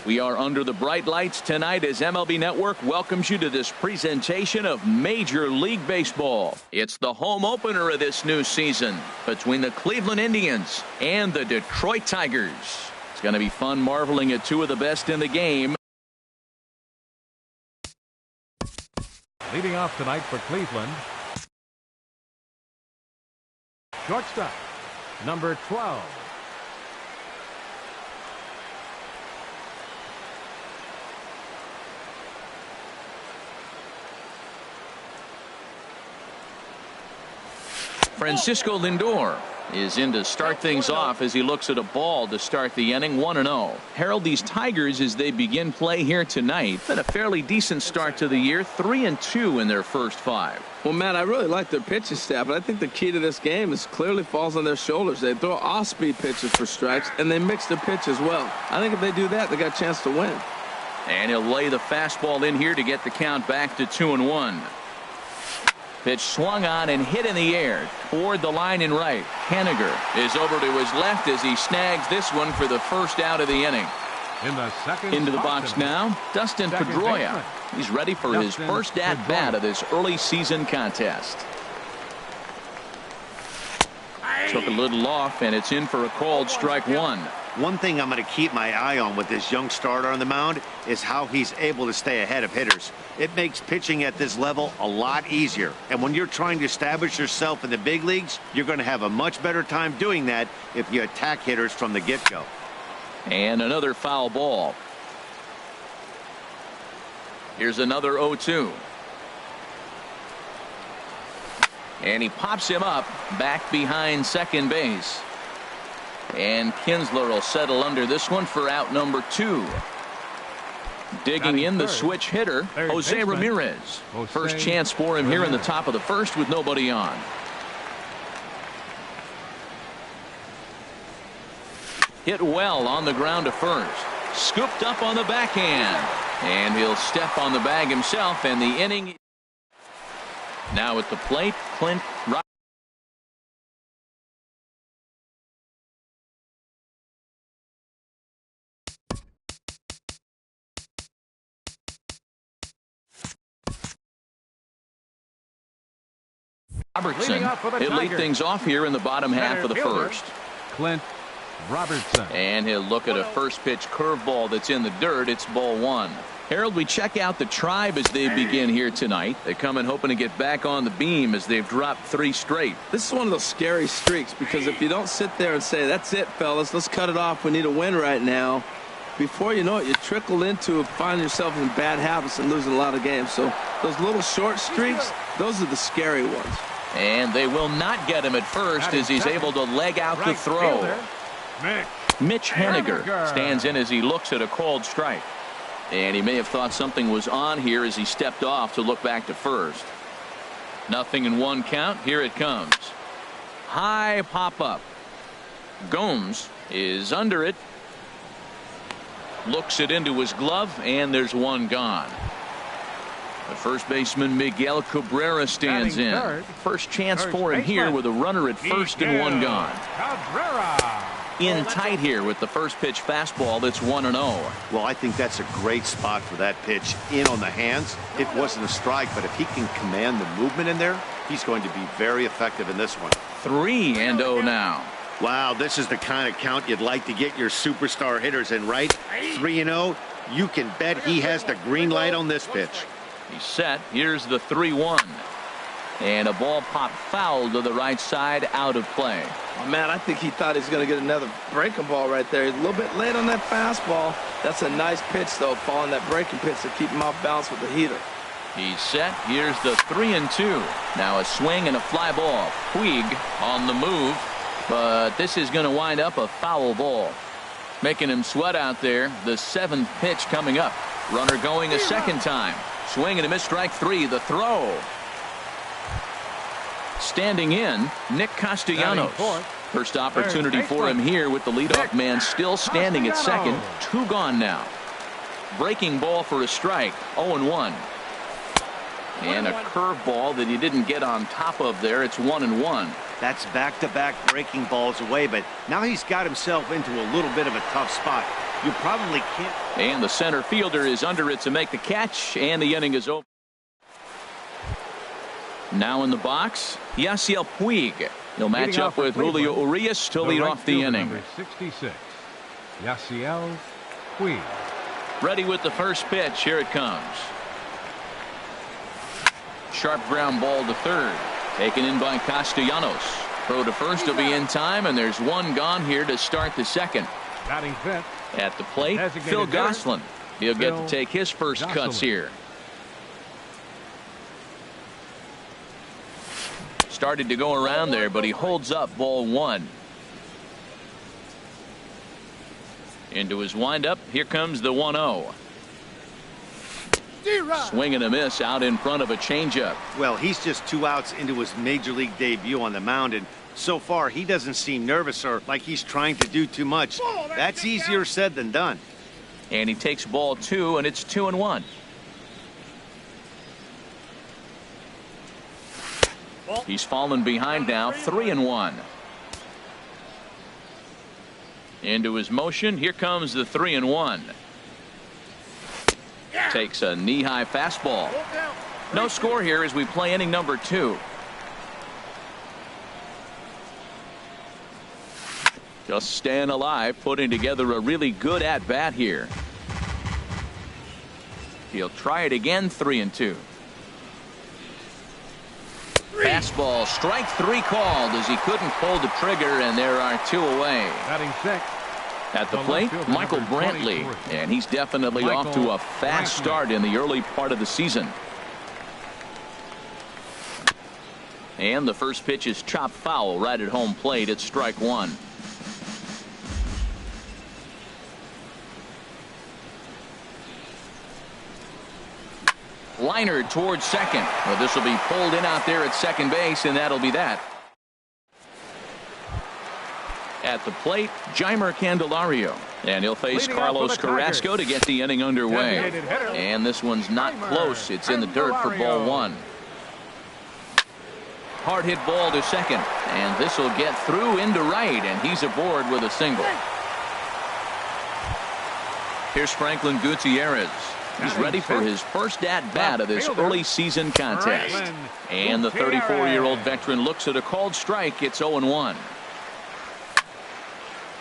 We are under the bright lights tonight as MLB Network welcomes you to this presentation of Major League Baseball. It's the home opener of this new season between the Cleveland Indians and the Detroit Tigers. It's going to be fun marveling at two of the best in the game. Leading off tonight for Cleveland, shortstop, number 12. Francisco Lindor is in to start things off as he looks at a ball to start the inning. 1-0. Harold, these Tigers, as they begin play here tonight, had a fairly decent start to the year. 3-2 in their first 5. Well, Matt, I really like their pitching staff, but I think the key to this game is clearly falls on their shoulders. They throw off-speed pitches for strikes, and they mix their pitch as well. I think if they do that, they got a chance to win. And he'll lay the fastball in here to get the count back to 2-1. Pitch swung on and hit in the air toward the line in right. Haniger is over to his left as he snags this one for the first out of the inning. In the second into the box now, Dustin Pedroia. He's ready for his first at-bat of this early season contest. Took a little off, and it's in for a called strike 1. One thing I'm going to keep my eye on with this young starter on the mound is how he's able to stay ahead of hitters. It makes pitching at this level a lot easier. And when you're trying to establish yourself in the big leagues, you're going to have a much better time doing that if you attack hitters from the get-go. And another foul ball. Here's another 0-2. And he pops him up back behind second base. And Kinsler will settle under this one for out number 2. Digging in the switch hitter, Jose Ramirez. First chance for him here in the top of the first with nobody on. Hit well on the ground to first. Scooped up on the backhand. And he'll step on the bag himself, and the inning. Now at the plate, Clint Robertson. He'll lead things off here in the bottom half of the first. Clint Robertson. And he'll look at a first pitch curveball that's in the dirt. It's ball 1. Harold, we check out the Tribe as they begin here tonight. They come in hoping to get back on the beam as they've dropped 3 straight. This is one of those scary streaks because if you don't sit there and say, that's it, fellas, let's cut it off, we need a win right now, before you know it, you trickle into finding yourself in bad habits and losing a lot of games. So those little short streaks, those are the scary ones. And they will not get him at first as he's able to leg out the throw. Mitch Haniger stands in as he looks at a called strike. And he may have thought something was on here as he stepped off to look back to first. 0-1 count. Here it comes. High pop up. Gomes is under it. Looks it into his glove, and there's one gone. The first baseman Miguel Cabrera stands in. First chance for him here with a runner at first and one gone. In tight here with the first pitch fastball that's 1-0. Well, I think that's a great spot for that pitch in on the hands. It wasn't a strike, but if he can command the movement in there, he's going to be very effective in this one. 3-0 now. Wow, this is the kind of count you'd like to get your superstar hitters in, right? 3-0. You can bet he has the green light on this pitch. He's set. Here's the 3-1. And a ball popped foul to the right side, out of play. Oh, man, I think he thought he was going to get another breaking ball right there. He's a little bit late on that fastball. That's a nice pitch, though, following that breaking pitch to keep him off balance with the heater. He's set. Here's the 3-2. Now a swing and a fly ball. Puig on the move, but this is going to wind up a foul ball. Making him sweat out there. The 7th pitch coming up. Runner going a second time. Swing and a miss, strike 3. The throw. Standing in, Nick Castellanos. First opportunity for him here with the leadoff man still standing at second. 2 gone now. Breaking ball for a strike. 0-1. And a curveball that he didn't get on top of there. It's 1-1. That's back-to-back breaking balls away, but now he's got himself into a little bit of a tough spot. You probably can't. And the center fielder is under it to make the catch, and the inning is over. Now in the box, Yasiel Puig. He'll match up with Julio Urias to lead off the inning. Number 66, Yasiel Puig. Ready with the first pitch. Here it comes. Sharp ground ball to third. Taken in by Castellanos. Throw to first will be in time, and there's 1 gone here to start the second. Batting fifth. At the plate, Phil Gosselin. He'll get to take his first cuts here. Started to go around there, but he holds up ball 1. Into his windup. Here comes the 1-0. Swing and a miss out in front of a changeup. Well, he's just 2 outs into his major league debut on the mound, and so far he doesn't seem nervous or like he's trying to do too much. That's easier said than done. And he takes ball 2, and it's 2-1. He's fallen behind now, 3-1. Into his motion. Here comes the 3-1. Takes a knee-high fastball. No score here as we play inning number 2. Just staying alive, putting together a really good at-bat here. He'll try it again, 3-2. Fastball, strike 3 called as he couldn't pull the trigger, and there are 2 away. Batting sixth. At the plate, Michael Brantley, and he's definitely off to a fast start in the early part of the season. And the first pitch is chopped foul right at home plate. It's strike 1. Liner towards second. Well, this will be pulled in out there at second base, and that'll be that. At the plate, Jeimer Candelario, and he'll face Carlos Carrasco to get the inning underway. And this one's not close. It's in the dirt for ball 1. Hard hit ball to second, and this will get through into right, and he's aboard with a single. Here's Franklin Gutierrez. He's ready for his first at-bat of this early season contest. And the 34-year-old veteran looks at a called strike. It's 0-1.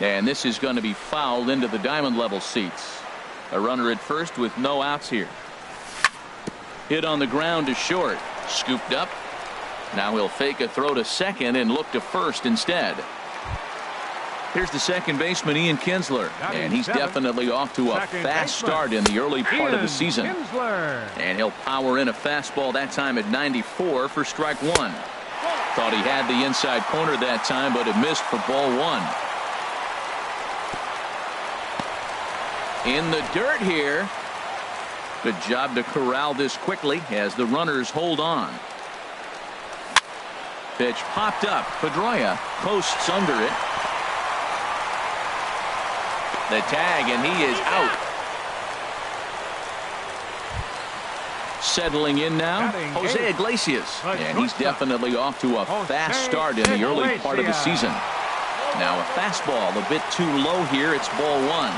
And this is going to be fouled into the diamond level seats. A runner at first with no outs here. Hit on the ground to short. Scooped up. Now he'll fake a throw to second and look to first instead. Here's the second baseman, Ian Kinsler, and he's definitely off to a fast start in the early part of the season. And he'll power in a fastball that time at 94 for strike 1. Thought he had the inside corner that time, but it missed for ball 1. In the dirt here. Good job to corral this quickly as the runners hold on. Pitch popped up. Pedroia posts under it. The tag, and he is out. Settling in now, Jose Iglesias, and he's definitely off to a fast start in the early part of the season. Now a fastball a bit too low here. It's ball 1.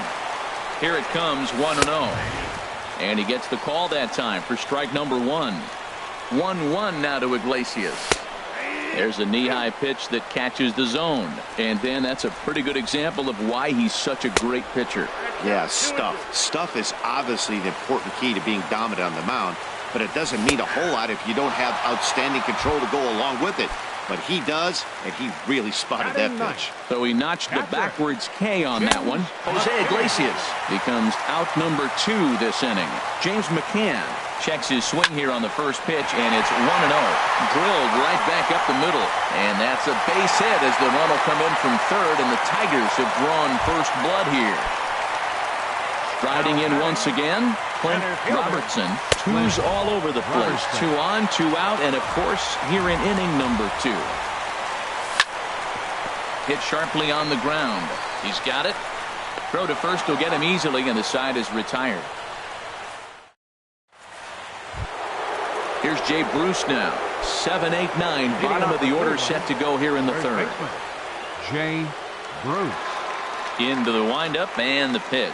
Here it comes, 1-0. And he gets the call that time for strike number 1. 1-1 now to Iglesias. There's a knee-high pitch that catches the zone. And then that's a pretty good example of why he's such a great pitcher. Yeah, stuff. Stuff is obviously the important key to being dominant on the mound, but it doesn't mean a whole lot if you don't have outstanding control to go along with it. but he does, and he really spotted that pitch. So he notched the backwards K on that one. Jose Iglesias becomes out number 2 this inning. James McCann checks his swing here on the first pitch, and it's 1-0. Drilled right back up the middle, and that's a base hit as the run will come in from third, and the Tigers have drawn first blood here. Striding in once again, Clint Robertson. 2s all over the place. 2 on, 2 out, and of course here in inning number 2. Hit sharply on the ground. He's got it. Throw to first will get him easily, and the side is retired. Here's Jay Bruce now. 7, 8, 9. Bottom of the order set to go here in the third. Jay Bruce. Into the windup and the pitch.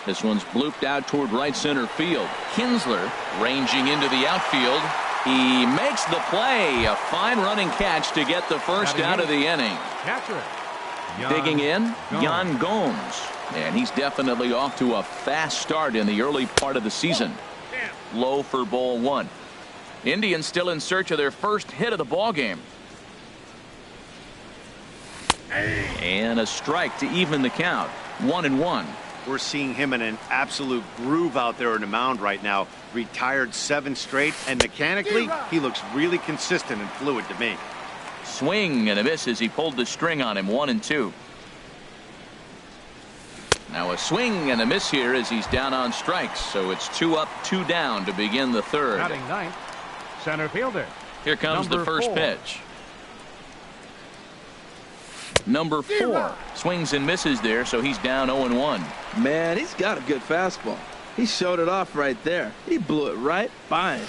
This one's blooped out toward right center field. Kinsler ranging into the outfield. He makes the play. A fine running catch to get the first out of the inning. Catcher. Digging in, Yan Gomes. And he's definitely off to a fast start in the early part of the season. Low for ball 1. Indians still in search of their first hit of the ball game. And a strike to even the count. 1-1. We're seeing him in an absolute groove out there on the mound right now. Retired 7 straight, and mechanically, he looks really consistent and fluid to me. Swing and a miss as he pulled the string on him. 1-2. Now a swing and a miss here as he's down on strikes. So it's 2 up, 2 down to begin the third. Batting ninth, center fielder. Here comes the first pitch. Number 4 swings and misses there, so he's down 0-1. Man, he's got a good fastball. He showed it off right there. He blew it right by him.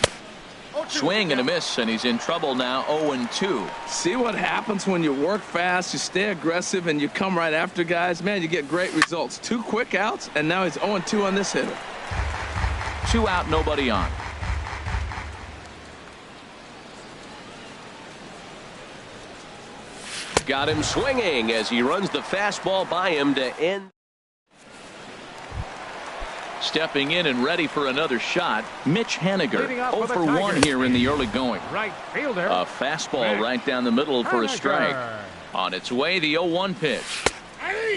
Swing and a miss, and he's in trouble now. 0-2. See what happens when you work fast, you stay aggressive, and you come right after guys? Man, you get great results. 2 quick outs, and now he's 0-2 on this hitter. 2 out, nobody on. Got him swinging as he runs the fastball by him to end. Stepping in and ready for another shot, Mitch Haniger. 0 for 1 here in the early going. Right fielder. A fastball right down the middle for a strike. On its way, the 0-1 pitch.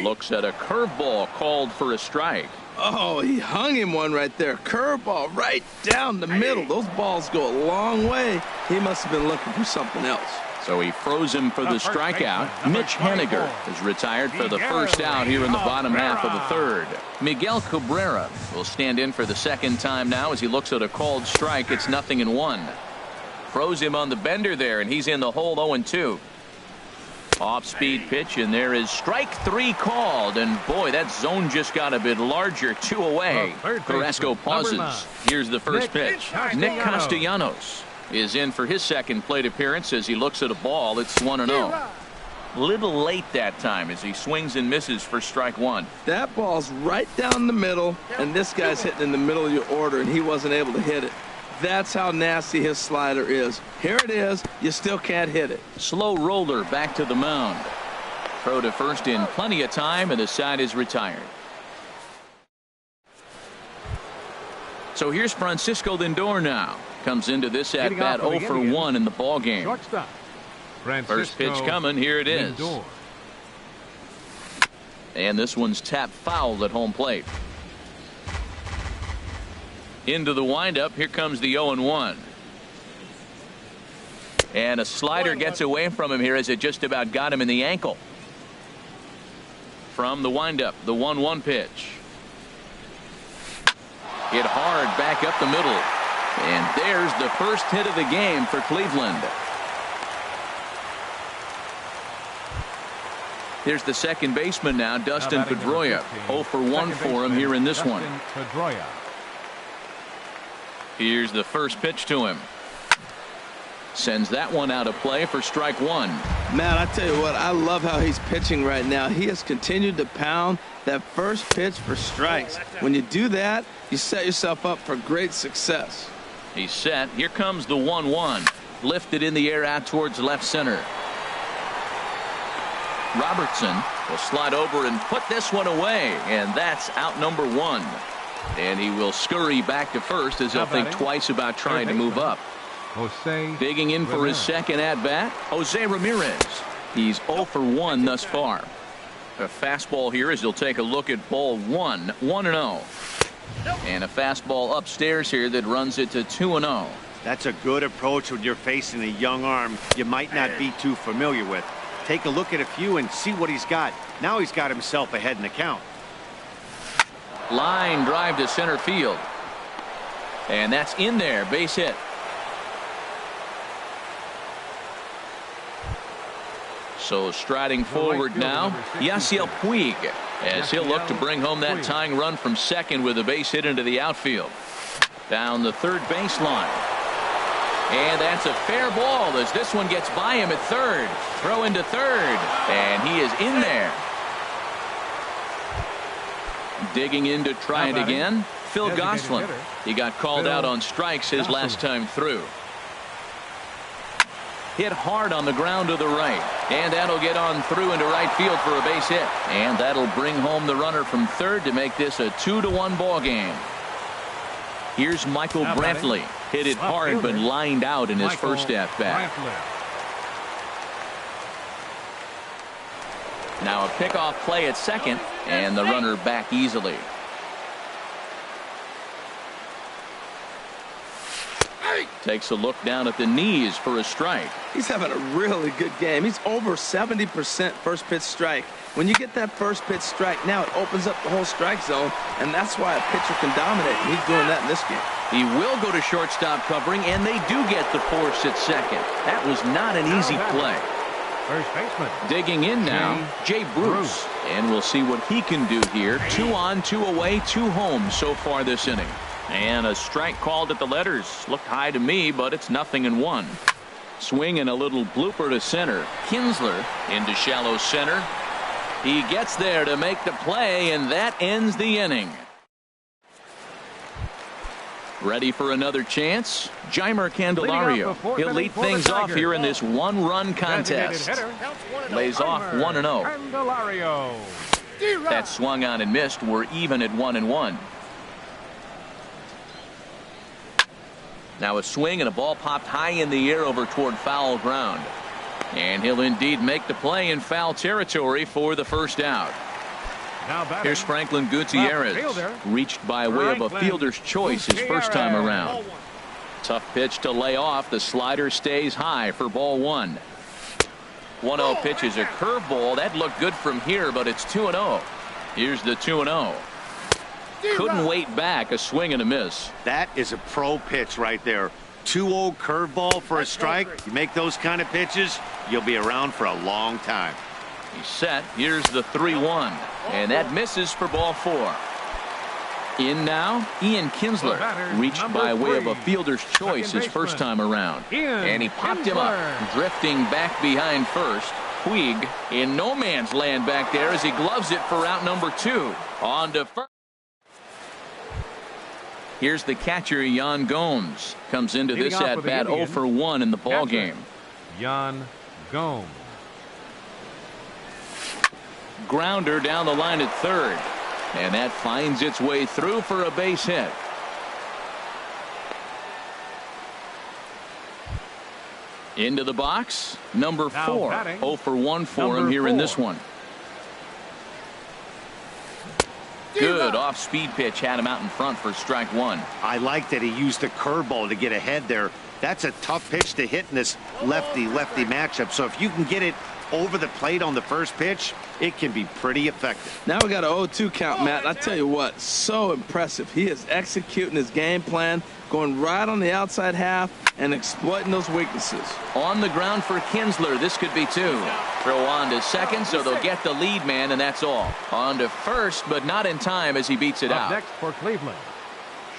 Looks at a curveball called for a strike. Oh, he hung him one right there. Curveball right down the middle. Those balls go a long way. He must have been looking for something else. So he froze him for the strikeout. Mitch Haniger is retired for the first out here in the bottom half of the third. Miguel Cabrera will stand in for the second time now as he looks at a called strike. It's 0-1. Froze him on the bender there, and he's in the hole. 0-2. Off-speed pitch, and there is strike 3 called. And boy, that zone just got a bit larger. 2 away. Carrasco pauses. Here's the first pitch. Nick Castellanos is in for his second plate appearance as he looks at a ball. It's 1-0. Little late that time as he swings and misses for strike 1. That ball's right down the middle, and this guy's hitting in the middle of your order, and he wasn't able to hit it. That's how nasty his slider is. Here it is. You still can't hit it. Slow roller back to the mound. Throw to first in plenty of time, and the side is retired. So here's Francisco Lindor now. Comes into this at bat 0 for 1 in the ball game. First pitch coming. Here it is. And this one's tapped foul at home plate. Into the windup. Here comes the 0-1. And a slider gets away from him here as it just about got him in the ankle. From the windup, the 1-1 pitch. Hit hard back up the middle. And there's the first hit of the game for Cleveland. Here's the second baseman now, Dustin Pedroia. 0 for 1 for him here in this one. Here's the first pitch to him. Sends that one out of play for strike 1. Man, I tell you what, I love how he's pitching right now. He has continued to pound that first pitch for strikes. When you do that, you set yourself up for great success. He's set. Here comes the 1-1. Lifted in the air out towards left center. Robertson will slide over and put this one away, and that's out number 1. And he will scurry back to first as he'll think twice about trying to move up. Jose Digging in for his second at-bat, Jose Ramirez. He's 0 for 1 thus far. A fastball here as he'll take a look at ball 1, 1-0. And a fastball upstairs here that runs it to 2-0. That's a good approach when you're facing a young arm you might not be too familiar with. Take a look at a few and see what he's got. Now he's got himself ahead in the count. Line drive to center field. And that's in there, base hit. So striding forward now, Yasiel Puig, as he'll look to bring home that tying run from second with a base hit into the outfield. Down the third baseline. And that's a fair ball as this one gets by him at third. Throw into third. And he is in there. Digging in to try it again, Phil Gosselin. He got called out on strikes his last time through. Hit hard on the ground to the right. And that'll get on through into right field for a base hit. And that'll bring home the runner from third to make this a 2-1 ball game. Here's Michael Brantley. Hit it hard but lined out in his first at-bat. Now a pickoff play at second, and the runner back easily. Takes a look down at the knees for a strike. He's having a really good game. He's over 70% first pitch strike. When you get that first pitch strike, now it opens up the whole strike zone, and that's why a pitcher can dominate. And he's doing that in this game. He will go to shortstop covering, and they do get the force at second. That was not an easy play. First baseman. Digging in now, Jay Bruce. And we'll see what he can do here. 2 on, 2 away, 2 home so far this inning. And a strike called at the letters. Looked high to me, but it's 0-1. Swing and a little blooper to center. Kinsler into shallow center. He gets there to make the play, and that ends the inning. Ready for another chance? Jeimer Candelario. He'll lead things off here in this one-run contest. Lays off 1-0. That swung on and missed. We're even at 1-1. Now a swing and a ball popped high in the air over toward foul ground. And he'll indeed make the play in foul territory for the first out. Here's Franklin Gutierrez. Reached by way of a fielder's choice his first time around. Tough pitch to lay off. The slider stays high for ball 1. 1-0 pitch is a curveball. That looked good from here, but it's 2-0. Here's the 2-0. Couldn't wait back. A swing and a miss. That is a pro pitch right there. 2-0 curveball for a strike. You make those kind of pitches, you'll be around for a long time. He's set. Here's the 3-1. And that misses for ball 4. In now, Ian Kinsler. Reached by way of a fielder's choice his first time around. And he popped him up. Drifting back behind first. Puig in no man's land back there as he gloves it for out number 2. On to first. Here's the catcher, Yan Gomes. Comes into this at-bat 0 for 1 in the ball game. Yan Gomes. Grounder down the line at third. And that finds its way through for a base hit. Into the box, number 4. 0 for 1 for him here in this one. Good off-speed pitch had him out in front for strike 1. I like that he used the curveball to get ahead there. That's a tough pitch to hit in this lefty-lefty matchup. So if you can get it over the plate on the first pitch, it can be pretty effective. Now we got an 0-2 count, Matt. And I tell you what, so impressive. He is executing his game plan, going right on the outside half and exploiting those weaknesses. On the ground for Kinsler. This could be 2. Throw on to second, so they'll get the lead man, and that's all. On to first, but not in time as he beats it out. Next for Cleveland,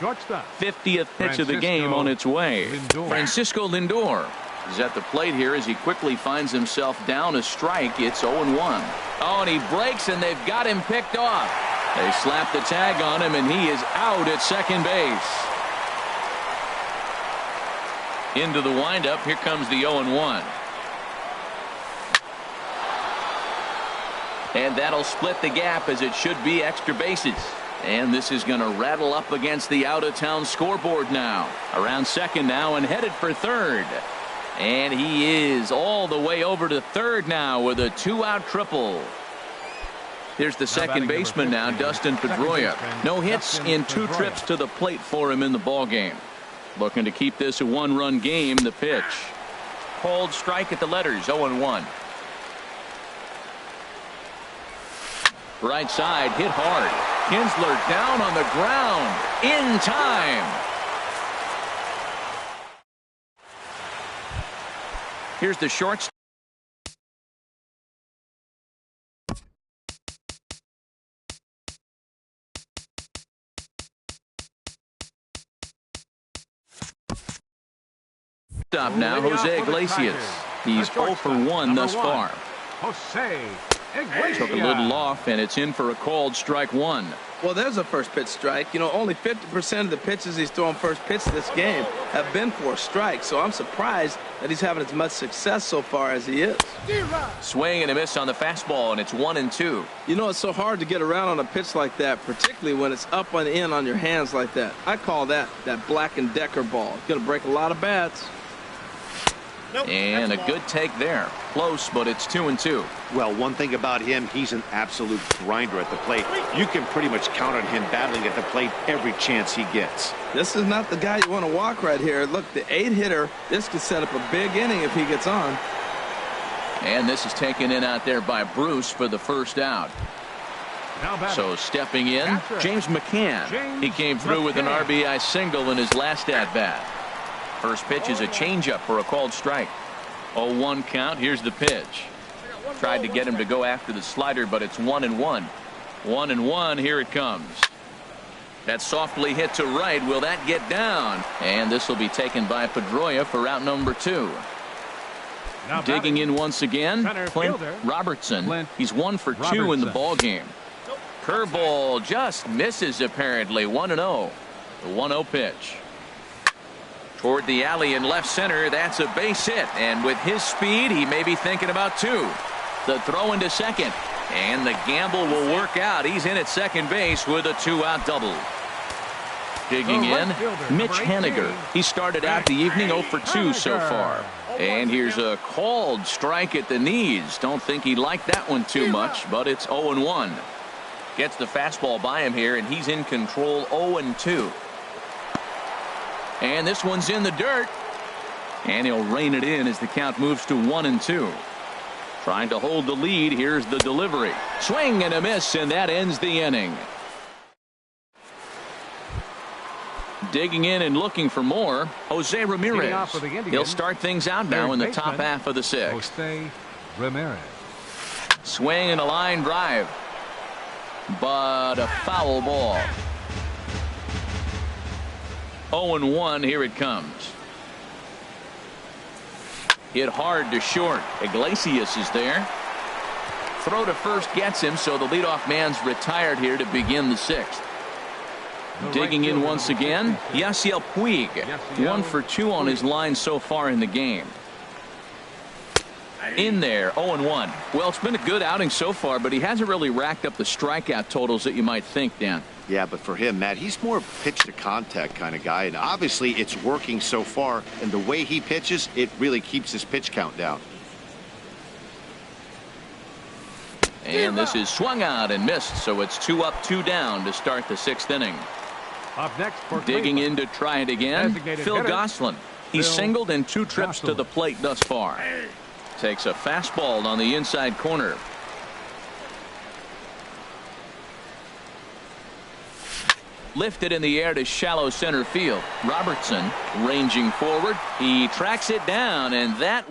shortstop. 50th pitch of the game on its way. Francisco Lindor is at the plate here as he quickly finds himself down a strike. It's 0-1. Oh, and he breaks, and they've got him picked off. They slap the tag on him, and he is out at second base. Into the windup. Here comes the 0-1. And that'll split the gap as it should be extra bases. And this is going to rattle up against the out-of-town scoreboard now. Around second now and headed for third. And he is all the way over to third now with a 2-out triple. Here's the second baseman now, Dustin Pedroia. No hits in 2 trips to the plate for him in the ballgame. Looking to keep this a 1-run game. The pitch. Called strike at the letters, 0-1. Right side, hit hard. Kinsler down on the ground. In time. Here's the shortstop. Now, Jose Iglesias. He's 0 for 1 thus far. Jose Iglesias. Took a little off, and it's in for a called strike 1. Well, there's a first pitch strike. You know, only 50% of the pitches he's thrown first pitch this game have been for a strike. So I'm surprised that he's having as much success so far as he is. Swing and a miss on the fastball, and it's 1-2. You know, it's so hard to get around on a pitch like that, particularly when it's up and in on your hands like that. I call that Black and Decker ball. It's going to break a lot of bats. And a good take there. Close, but it's 2-2. Well, one thing about him, he's an absolute grinder at the plate. You can pretty much count on him battling at the plate every chance he gets. This is not the guy you want to walk right here. Look, the 8-hitter, this could set up a big inning if he gets on. And this is taken in out there by Bruce for the first out. So stepping in, James McCann. He came through with an RBI single in his last at-bat. First pitch is a changeup for a called strike. 0-1 count. Here's the pitch. Tried to get him to go after the slider, but it's 1-1. 1-1. Here it comes. That's softly hit to right. Will that get down? And this will be taken by Pedroia for out number 2. Digging in once again, Clint Robertson. He's 1 for 2 in the ball game. Curveball just misses apparently. 1-0. The 1-0 pitch. Toward the alley in left center. That's a base hit. And with his speed, he may be thinking about 2. The throw into second. And the gamble will work out. He's in at second base with a 2-out double. Digging in, Mitch Haniger. He started out the evening 0 for 2 so far. And here's a called strike at the knees. Don't think he liked that one too much, but it's 0-1. Gets the fastball by him here, and he's in control. 0-2. And this one's in the dirt. And he'll rein it in as the count moves to 1-2. Trying to hold the lead. Here's the delivery. Swing and a miss, and that ends the inning. Digging in and looking for more, Jose Ramirez. He'll start things out now in the top half of the 6th. Jose Ramirez. Swing and a line drive. But a foul ball. 0-1. Here it comes. Hit hard to short. Iglesias is there. Throw to first gets him, so the leadoff man's retired here to begin the 6th. Digging in once again, Yasiel Puig. 1 for 2 on his line so far in the game. In there, 0-1. Well, it's been a good outing so far, but he hasn't really racked up the strikeout totals that you might think, Dan. Yeah, but for him, Matt, he's more pitch to contact kind of guy, and obviously it's working so far, and the way he pitches, it really keeps his pitch count down. And this is swung out and missed, so it's 2 up, 2 down to start the 6th inning. Up next for Digging in to try it again, Phil Gosselin. He's singled in 2 trips to the plate thus far. Takes a fastball on the inside corner. Lifted in the air to shallow center field. Robertson ranging forward. He tracks it down, and that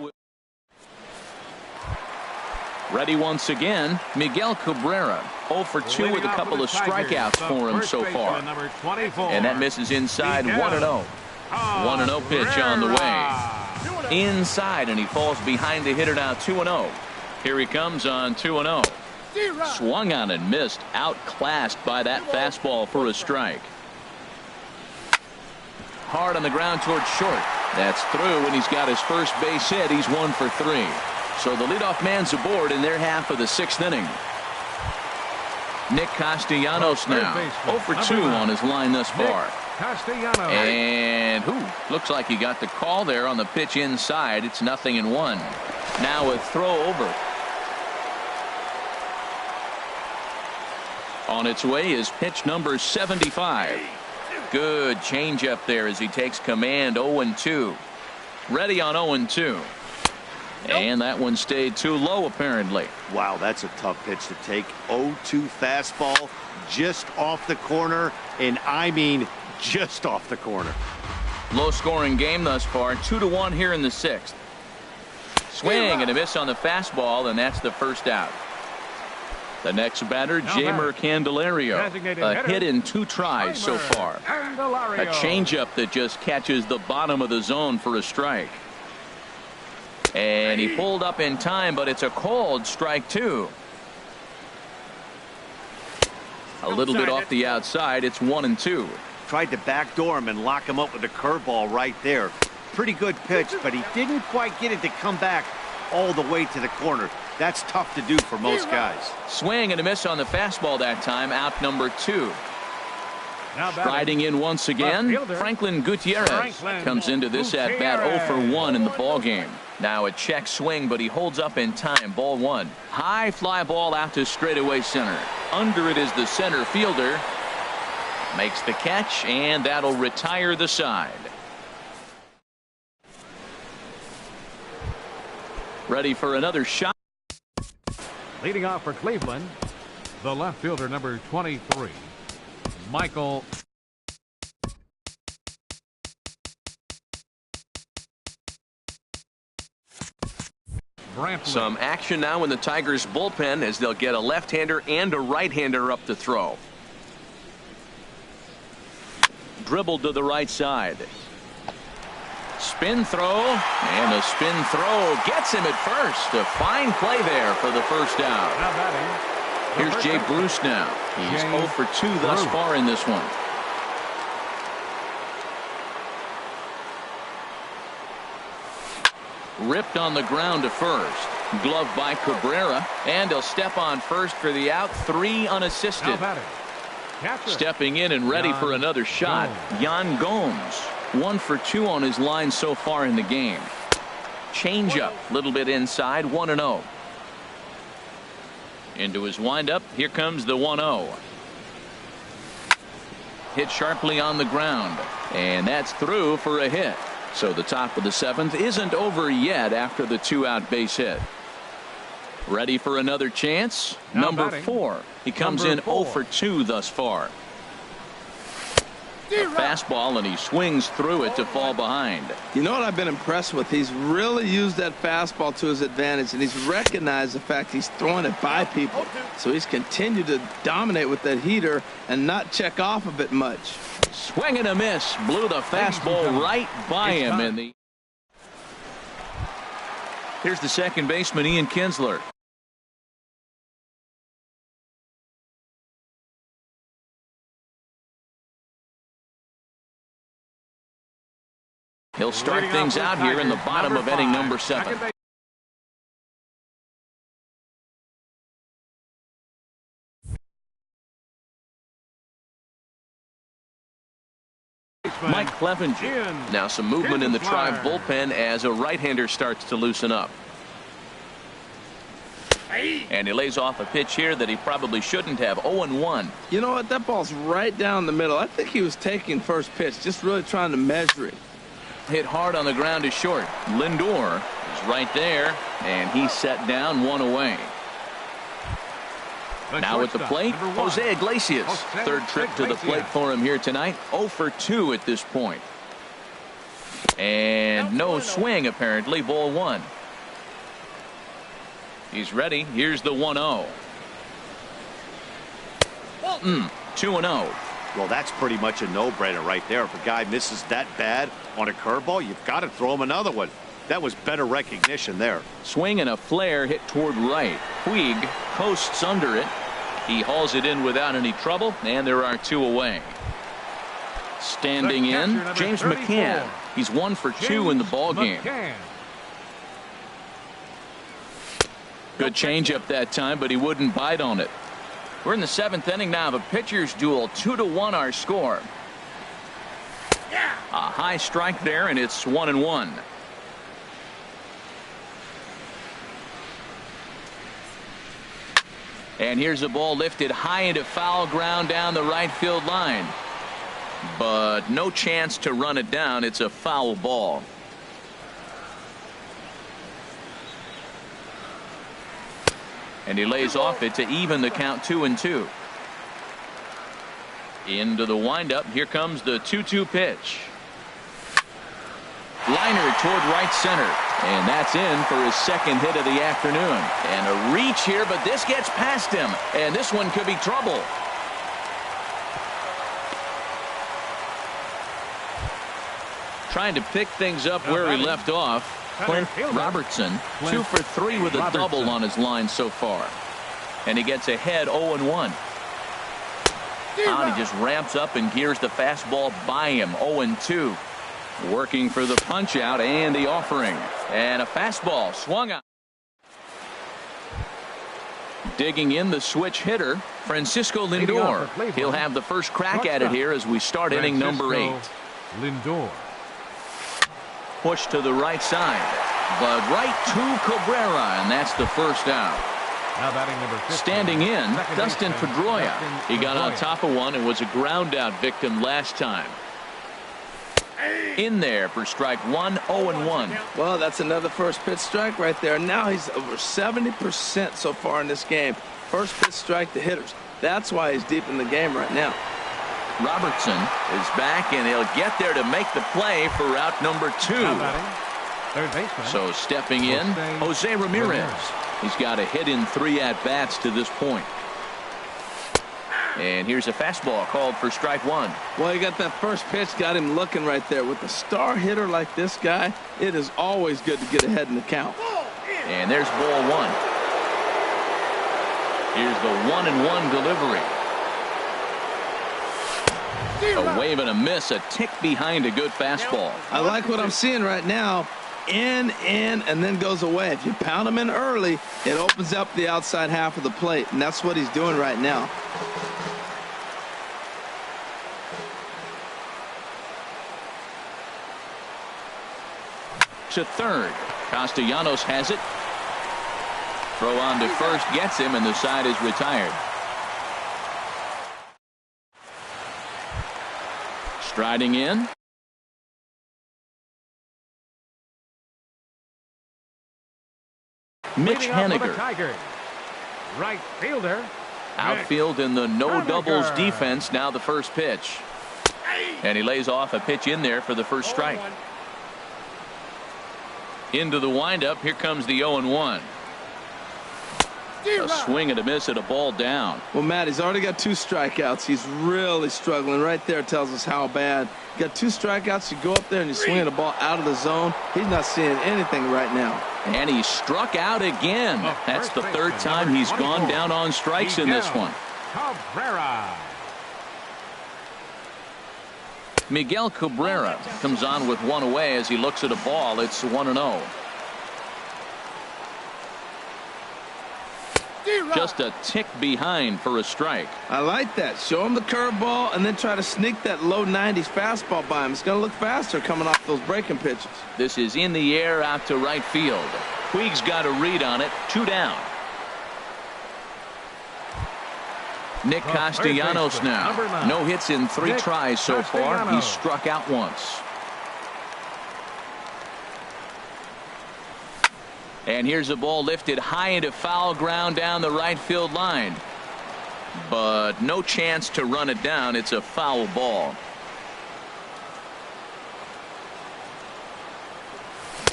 ready once again, Miguel Cabrera. 0 for 2 with a couple of strikeouts for him so far. And that misses inside. 1-0. 1-0 pitch on the way. Inside, and he falls behind the hitter now. 2-0. Here he comes on 2-0. Swung on and missed. Outclassed by that fastball for a strike. Hard on the ground towards short. That's through, and he's got his first base hit. He's 1 for 3. So the leadoff man's aboard in their half of the 6th inning. Nick Castellanos now 0 for 2 on his line thus far. And looks like he got the call there on the pitch inside. It's 0-1. Now a throw over. On its way is pitch number 75. Good changeup there as he takes command. 0-2. Ready on 0-2. And that one stayed too low apparently. Wow, that's a tough pitch to take. 0-2 fastball just off the corner, and I mean just off the corner. Low scoring game thus far. 2-1 here in the 6th. Swing and a miss on the fastball, and that's the first out. The next batter, Jamer Candelario. A hit in 2 tries so far. A changeup that just catches the bottom of the zone for a strike. And he pulled up in time, but it's a called strike 2. A little bit off the outside. It's 1-2. Tried to backdoor him and lock him up with a curveball right there. Pretty good pitch, but he didn't quite get it to come back all the way to the corner. That's tough to do for most guys. Swing and a miss on the fastball that time. Out number 2. Striding in once again, Franklin Gutierrez comes into this at bat 0 for 1 in the ball game. Now a check swing, but he holds up in time. Ball 1. High fly ball out to straightaway center. Under it is the center fielder. Makes the catch, and that'll retire the side. Ready for another shot. Leading off for Cleveland, the left fielder, number 23, Michael. Brantley. Some action now in the Tigers bullpen as they'll get a left-hander and a right-hander up to throw. Dribbled to the right side. Spin throw, and a spin throw gets him at first. A fine play there for the first out. Here's Jay Bruce now. He's 0 for 2 thus far in this one. Ripped on the ground to first. Glove by Cabrera, and he'll step on first for the out. 3 unassisted. Stepping in and ready for another shot, Yan Gomes. 1 for 2 on his line so far in the game. Changeup, little bit inside, 1-0. Into his windup, here comes the 1-0. Hit sharply on the ground, and that's through for a hit. So the top of the 7th isn't over yet after the 2-out base hit. Ready for another chance? Number 4. He comes in 0 for 2 thus far. A fastball, and he swings through it to fall behind. You know what I've been impressed with? He's really used that fastball to his advantage, and he's recognized the fact he's throwing it by people. So he's continued to dominate with that heater and not check off of it much. Swing and a miss. Blew the fastball right by him in the. Here's the second baseman, Ian Kinsler. He'll start things out here in the bottom of inning number 7. Mike Clevenger. Now some movement in the Tribe bullpen as a right-hander starts to loosen up. And he lays off a pitch here that he probably shouldn't have. 0-1. You know what? That ball's right down the middle. I think he was taking first pitch, just really trying to measure it. Hit hard on the ground is short. Lindor is right there, and he's set down, 1 away. Now at the plate, Jose Iglesias. Third trip to the plate for him here tonight. 0 for 2 at this point. And no swing, apparently. Ball 1. He's ready. Here's the 1-0. 2-0. Well, that's pretty much a no-brainer right there. If a guy misses that bad on a curveball, you've got to throw him another one. That was better recognition there. Swing and a flare hit toward right. Puig coasts under it. He hauls it in without any trouble, and there are 2 away. Standing in, James McCann. He's 1 for 2 in the ball game. Good changeup that time, but he wouldn't bite on it. We're in the 7th inning now of a pitcher's duel. 2-1 our score. A high strike there, and it's 1-1. And here's a ball lifted high into foul ground down the right field line. But no chance to run it down. It's a foul ball. And he lays off it to even the count 2-2. Into the windup. Here comes the 2-2 pitch. Liner toward right center. And that's in for his second hit of the afternoon. And a reach here, but this gets past him. And this one could be trouble. Trying to pick things up where he left off. Clint Robertson, 2 for 3 with a double on his line so far. And he gets ahead 0-1. Now he just ramps up and gears the fastball by him. 0-2. Working for the punch out and the offering. And a fastball swung out. Digging in the switch hitter, Francisco Lindor. He'll have the first crack at it here as we start inning number 8. Lindor. Push to the right side, but right to Cabrera, and that's the first out. Now batting number 15, standing in, Dustin baseman, Pedroia. He got on top of one and was a ground out victim last time. In there for strike 1, 0-1. Well, that's another first pitch strike right there. Now he's over 70% so far in this game. First pitch strike to hitters. That's why he's deep in the game right now. Robertson is back, and he'll get there to make the play for out number 2. Third baseman. So stepping in, Jose Ramirez. He's got a hit in 3 at-bats to this point. And here's a fastball called for strike 1. Well, you got that first pitch, got him looking right there. With a star hitter like this guy, it is always good to get ahead in the count. And there's ball 1. Here's the 1-1 delivery. A wave and a miss, a tick behind a good fastball. I like what I'm seeing right now. In, and then goes away. If you pound him in early, it opens up the outside half of the plate, and that's what he's doing right now. To third. Castellanos has it. Throw on to first gets him, and the side is retired. Striding in. Mitch Haniger. Right fielder. Outfield in the no doubles defense. Now the first pitch. And he lays off a pitch in there for the first strike. Into the windup. Here comes the 0-1. A swing and a miss at a ball down. Well, Matt, he's already got 2 strikeouts. He's really struggling. Right there tells us how bad. You got 2 strikeouts. You go up there and you swing the ball out of the zone. He's not seeing anything right now. And he struck out again. That's the 3rd time he's gone down on strikes in this one. Cabrera. Miguel Cabrera comes on with 1 away as he looks at a ball. It's 1-0. Just a tick behind for a strike. I like that. Show him the curveball and then try to sneak that low 90s fastball by him. It's going to look faster coming off those breaking pitches. This is in the air out to right field. Puig's got a read on it. 2 down. Nick Castellanos now. No hits in 3 tries so far. He's struck out once. And here's a ball lifted high into foul ground down the right field line. But no chance to run it down. It's a foul ball.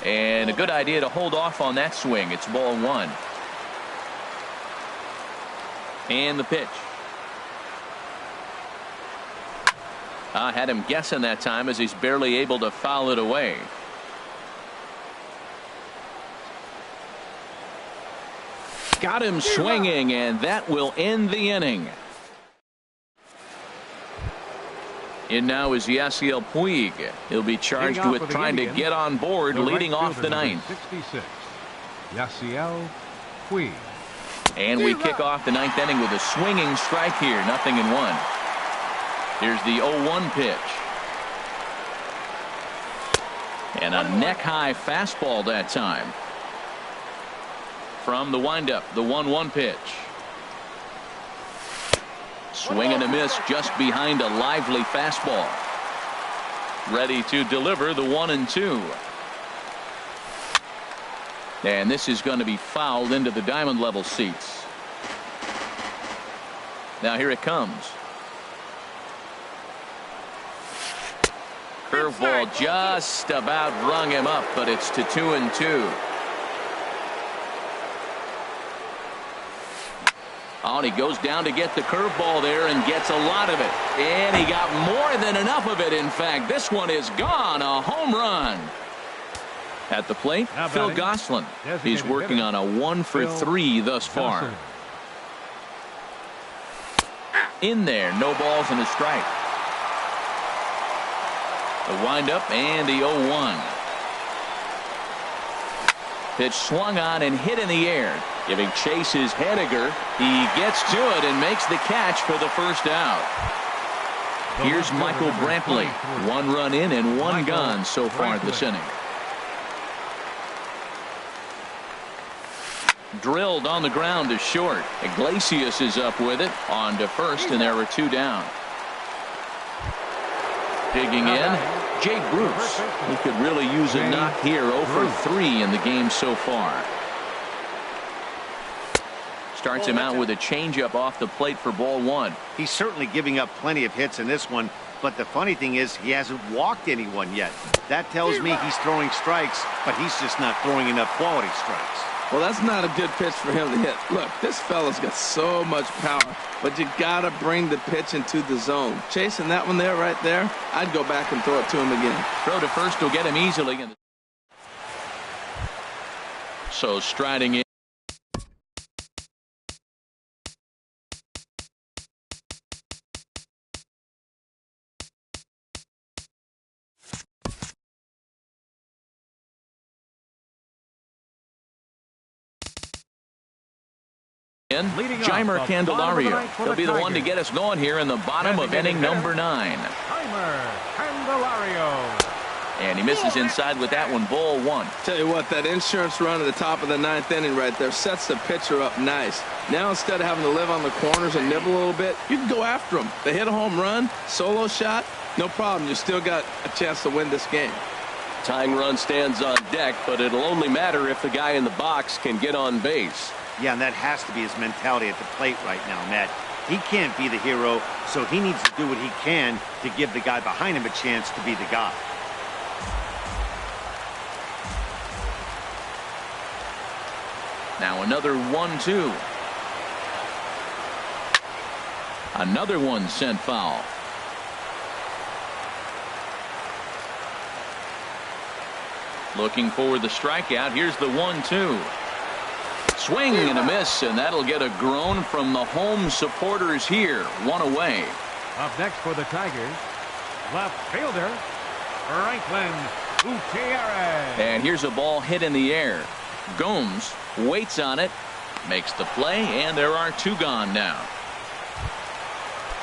And a good idea to hold off on that swing. It's ball 1. And the pitch. I had him guessing that time as he's barely able to foul it away. Got him swinging, and that will end the inning. In now is Yasiel Puig. He'll be charged with trying to get on board, leading off the 9th. 66. Yasiel Puig. And we kick off the ninth inning with a swinging strike here. 0-1. Here's the 0-1 pitch. And a neck-high fastball that time. From the windup, the 1-1 pitch. Swing and a miss just behind a lively fastball. Ready to deliver the 1-2. And this is going to be fouled into the diamond level seats. Now here it comes. Curveball just about rung him up, but it's to 2-2. Oh, and he goes down to get the curveball there and gets a lot of it. And he got more than enough of it, in fact. This one is gone. A home run. At the plate, Phil Gosselin. He's working on a 1-for-3 thus far. In there, no balls and a strike. The windup and the 0-1. Pitch swung on and hit in the air. Giving chase is Henniger. He gets to it and makes the catch for the first out. Here's Michael Brantley. 1 run in and 1 gone so far this inning. Drilled on the ground to short. Iglesias is up with it on to first, and there are 2 down. Digging in, Jay Bruce. He could really use a knock here. 0-for-3 in the game so far. Starts him out with a changeup off the plate for ball 1. He's certainly giving up plenty of hits in this one, but the funny thing is he hasn't walked anyone yet. That tells me he's throwing strikes, but he's just not throwing enough quality strikes. Well, that's not a good pitch for him to hit. Look, this fella's got so much power, but you gotta bring the pitch into the zone. Chasing that one there, right there, I'd go back and throw it to him again. Throw to first will get him easily. So striding in. Jeimer Candelario. He'll be the one to get us going here in the bottom of inning number 9. Jeimer Candelario. And he misses inside with that one. Ball 1. Tell you what, that insurance run at the top of the 9th inning right there sets the pitcher up nice. Now instead of having to live on the corners and nibble a little bit, you can go after them. They hit a home run, solo shot, no problem. You still got a chance to win this game. Tying run stands on deck, but it'll only matter if the guy in the box can get on base. Yeah, and that has to be his mentality at the plate right now, Matt. He can't be the hero, so he needs to do what he can to give the guy behind him a chance to be the guy. Now another 1-2. Another one sent foul. Looking for the strikeout. Here's the 1-2. Swing and a miss, and that'll get a groan from the home supporters here. 1 away. Up next for the Tigers, left fielder, Franklin Gutierrez. And here's a ball hit in the air. Gomes waits on it, makes the play, and there are 2 gone now.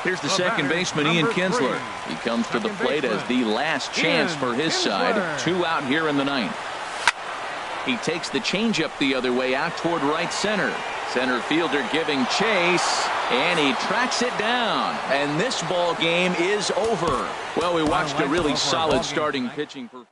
Here's the second baseman, Ian Kinsler. He comes to the plate as the last chance for his side. 2 out here in the 9th. He takes the changeup the other way out toward right center. Center fielder giving chase, and he tracks it down. And this ball game is over. Well, we watched a really solid starting pitching performance.